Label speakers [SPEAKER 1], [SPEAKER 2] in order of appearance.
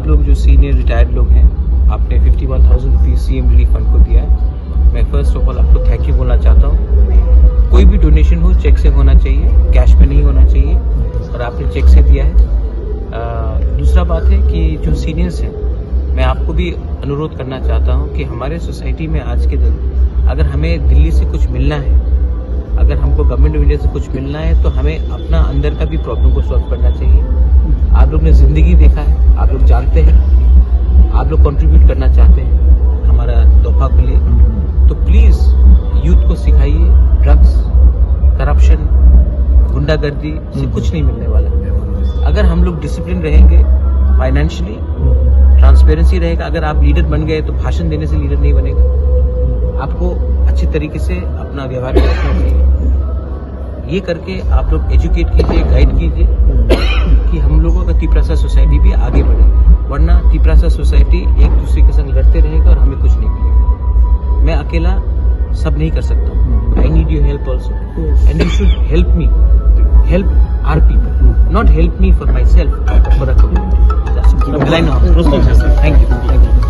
[SPEAKER 1] आप लोग जो सीनियर रिटायर्ड लोग हैं, आपने 51,000 रुपीज़ सीएम रिलीफ फंड को दिया है। मैं फर्स्ट ऑफ ऑल आपको थैंक यू बोलना चाहता हूँ। कोई भी डोनेशन हो चेक से होना चाहिए, कैश में नहीं होना चाहिए, और आपने चेक से दिया है। दूसरा बात है कि जो सीनियर्स हैं, मैं आपको भी अनुरोध करना चाहता हूँ कि हमारे सोसाइटी में आज के दिन अगर हमें दिल्ली से कुछ मिलना है, अगर हमको गवर्नमेंट ऑफ इंडिया से कुछ मिलना है, तो हमें अपना अंदर का भी प्रॉब्लम को सॉल्व करना चाहिए। आप लोग ने जिंदगी देखा है, आप लोग जानते हैं, आप लोग कंट्रीब्यूट करना चाहते हैं हमारा तोहफा के लिए, तो प्लीज यूथ को सिखाइए ड्रग्स, करप्शन, गुंडागर्दी से कुछ नहीं मिलने वाला। अगर हम लोग डिसिप्लिन रहेंगे, फाइनेंशियली ट्रांसपेरेंसी रहेगा, अगर आप लीडर बन गए तो भाषण देने से लीडर नहीं बनेगा। आपको अच्छे तरीके से अपना व्यवहार रखना चाहिए। ये करके आप लोग एजुकेट कीजिए, गाइड कीजिए कि हम लोगों का तिपरासा सोसाइटी भी आगे बढ़े, वरना तिपरासा सोसाइटी एक दूसरे के संग लड़ते रहेगा और हमें कुछ नहीं मिलेगा। मैं अकेला सब नहीं कर सकता। I need your help also, and you should help me, help our people, not help me for myself, for a community. Thank you.